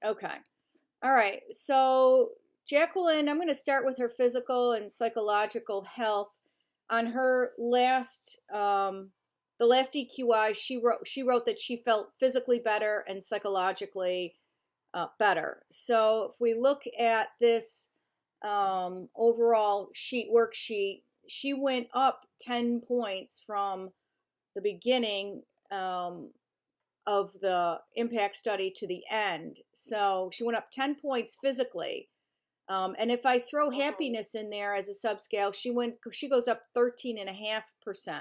Okay. All right. So, Jacqueline, I'm going to start with her physical and psychological health. On her the last EQi, she wrote that she felt physically better and psychologically better. So, if we look at this overall worksheet, she went up 10 points from the beginning of the impact study to the end. So she went up 10 points physically. And if I throw Mm-hmm. happiness in there as a subscale, she goes up 13.5%.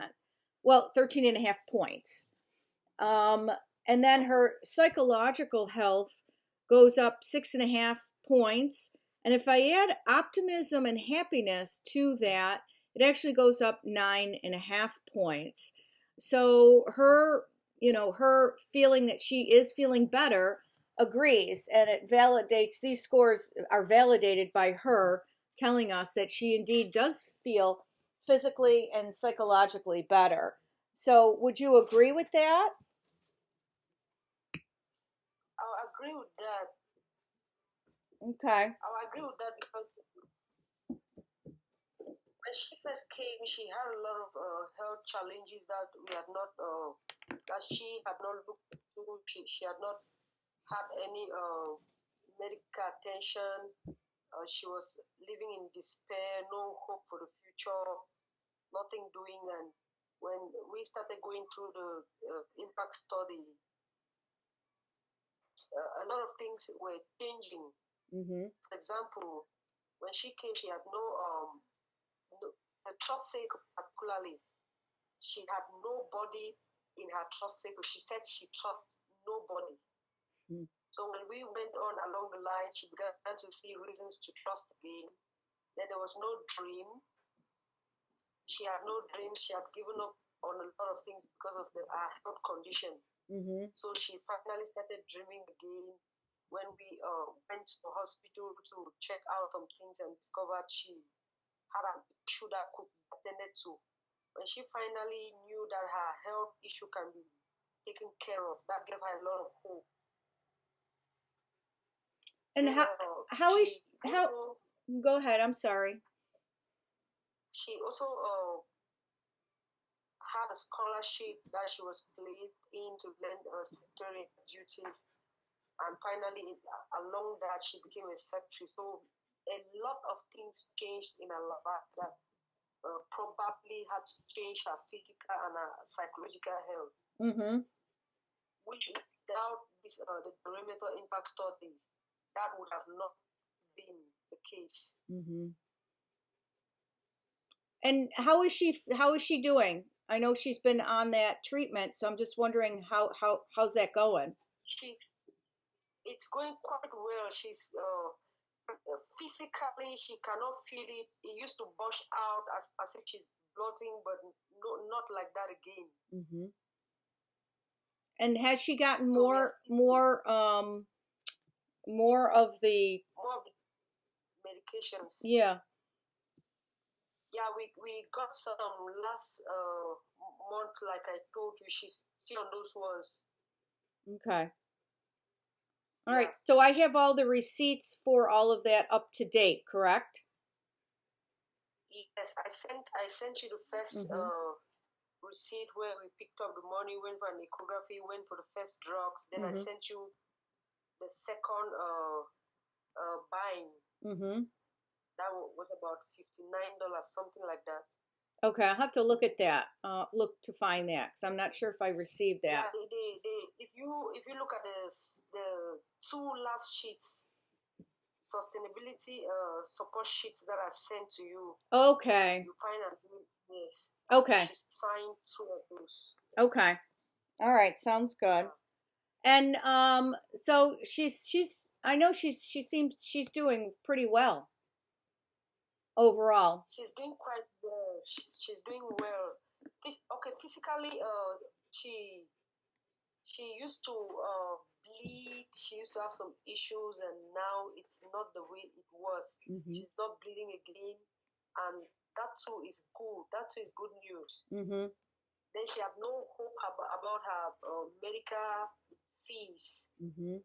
Well, 13.5 points. Um, and then her psychological health goes up 6.5 points. And if I add optimism and happiness to that, it actually goes up 9.5 points. So her feeling that she is feeling better agrees, and it validates. These scores are validated by her telling us that she indeed does feel physically and psychologically better. So, would you agree with that? I agree with that. Okay. I agree with that because when she first came, she had a lot of health challenges that we had not, that she had not looked into. She had not had any medical attention. She was living in despair, no hope for the future, nothing doing. And when we started going through the impact study, a lot of things were changing. Mm-hmm. For example, when she came, she had no her trust circle particularly. She had nobody in her trust circle. She said she trusts nobody. Mm-hmm. So when we went on along the line, she began to see reasons to trust again. Then there was no dream. She had no dreams. She had given up on a lot of things because of her health condition. Mm-hmm. So she finally started dreaming again when we went to the hospital to check out some things and discovered she had an issue that could be attended to. When she finally knew that her health issue can be taken care of, that gave her a lot of hope. And Then how is she how? also Go ahead. I'm sorry. had a scholarship that she was placed in to learn secretarial duties, and finally, along that, she became a secretary. So a lot of things changed in her life that probably had to change her physical and her psychological health, Mm-hmm. which without the perimeter impact studies, that would have not been the case. Mm-hmm. And how is she doing? I know she's been on that treatment, so I'm just wondering how's that going? She, it's going quite well. She's physically, she cannot feel it. It used to burst out as if she's bloating, but no, not like that again. Mm-hmm. And has she gotten So we are still more of the more of the medications. yeah. Yeah, we got some last month, like I told you. She's still on those ones. Okay. All right. Yeah. So I have all the receipts for all of that up to date, correct? Yes, I sent you the first Mm-hmm. receipt where we picked up the money, went for an ecography, went for the first drugs. Then I Mm-hmm. sent you the second buying. Mm-hmm. That was about $59, something like that. Okay, I'll have to look at that. Look to find that because I'm not sure if I received that. Yeah, if you look at the two last sheets, sustainability support sheets that are sent to you, Okay. you find an yes. Okay. She signed two of those. Okay. All right. Sounds good. Yeah. And so she's I know she's doing pretty well overall. She's doing quite well. She's doing well. Okay, physically, she used to bleed. She used to have some issues, and now it's not the way it was. Mm-hmm. She's not bleeding again, and that too is good. That too is good news. Mm-hmm. Then she had no hope about her medical fees, Mm-hmm.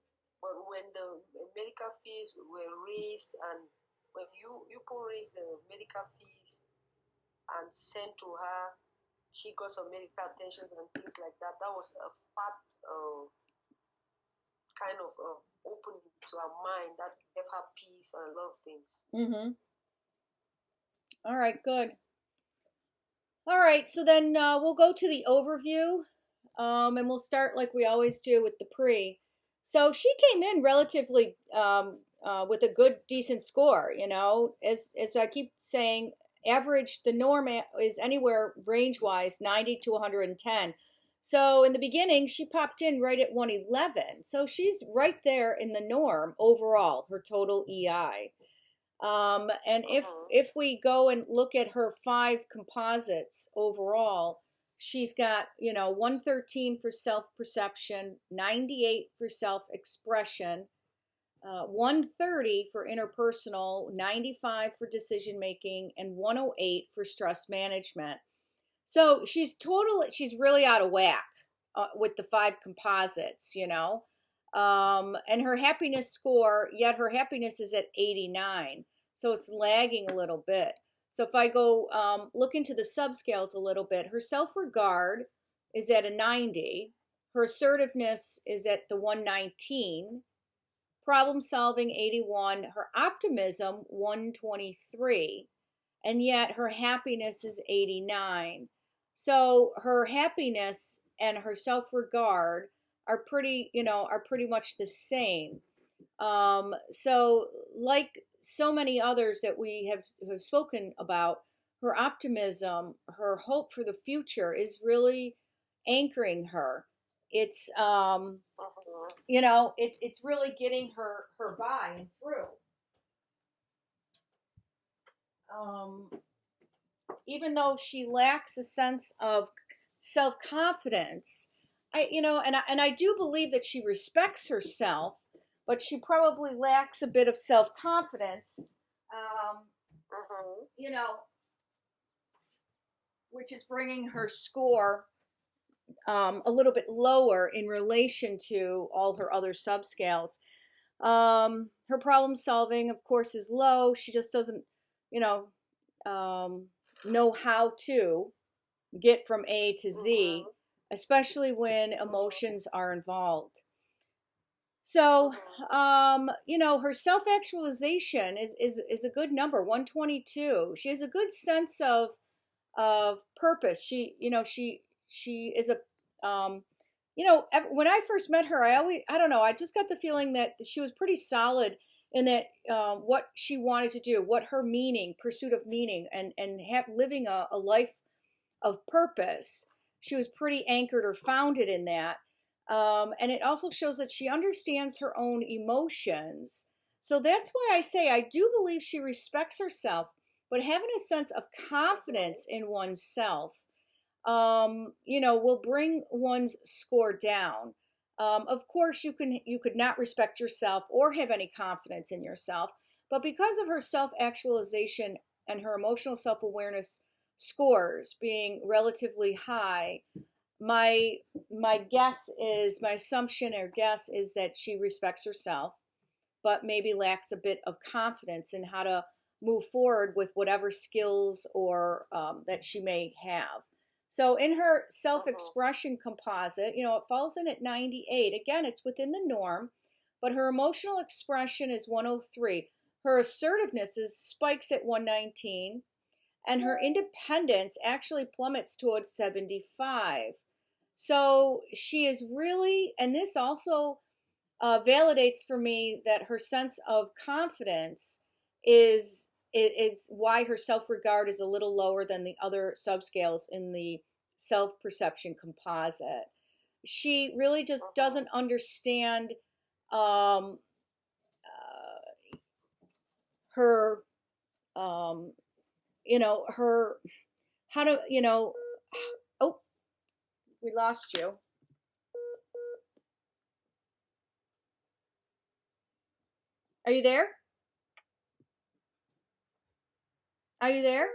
but when the medical fees were raised, and when you could raise the medical fees and send to her, she got some medical attentions and things like that. That was a fat kind of opening to her mind that gave her peace and a lot of things. All right, good. All right, so then we'll go to the overview, and we'll start like we always do with the pre. So she came in relatively with a good, decent score. You know, as I keep saying, average the norm is anywhere range wise 90 to 110. So in the beginning, she popped in right at 111. So she's right there in the norm overall, her total EI. And if we go and look at her 5 composites overall, she's got 113 for self-perception, 98 for self-expression, 130 for interpersonal, 95 for decision making, and 108 for stress management. So she's really out of whack with the 5 composites, and her happiness score, yet her happiness is at 89. So it's lagging a little bit. So if I go look into the subscales a little bit, her self-regard is at a 90. Her assertiveness is at the 119. Problem solving 81. Her optimism 123. And yet her happiness is 89. So her happiness and her self-regard are pretty much the same. So like so many others that we have spoken about, her optimism, her hope for the future is really anchoring her. It's it's really getting her by and through. Even though she lacks a sense of self-confidence, I do believe that she respects herself, but she probably lacks a bit of self-confidence, you know, which is bringing her score a little bit lower in relation to all her other subscales. Her problem solving, of course, is low. She just doesn't, know how to get from A to Z, especially when emotions are involved. So, her self-actualization is a good number, 122. She has a good sense of purpose. She is a when I first met her, I don't know, I just got the feeling that she was pretty solid in that what she wanted to do, what her pursuit of meaning, and living a life of purpose. She was pretty anchored or founded in that. And it also shows that she understands her own emotions. So that's why I say I do believe she respects herself, but having a sense of confidence in oneself, will bring one's score down. Of course, you could not respect yourself or have any confidence in yourself, but because of her self-actualization and her emotional self-awareness scores being relatively high, my assumption or guess is that she respects herself, but maybe lacks a bit of confidence in how to move forward with whatever skills or that she may have. So in her self-expression composite, it falls in at 98. Again, it's within the norm, but her emotional expression is 103. Her assertiveness spikes at 119, and her independence actually plummets towards 75. So she is really, and this also validates for me that her sense of confidence is why her self-regard is a little lower than the other subscales in the self-perception composite. She really just doesn't understand her her how to oh, we lost you. Are you there? Are you there?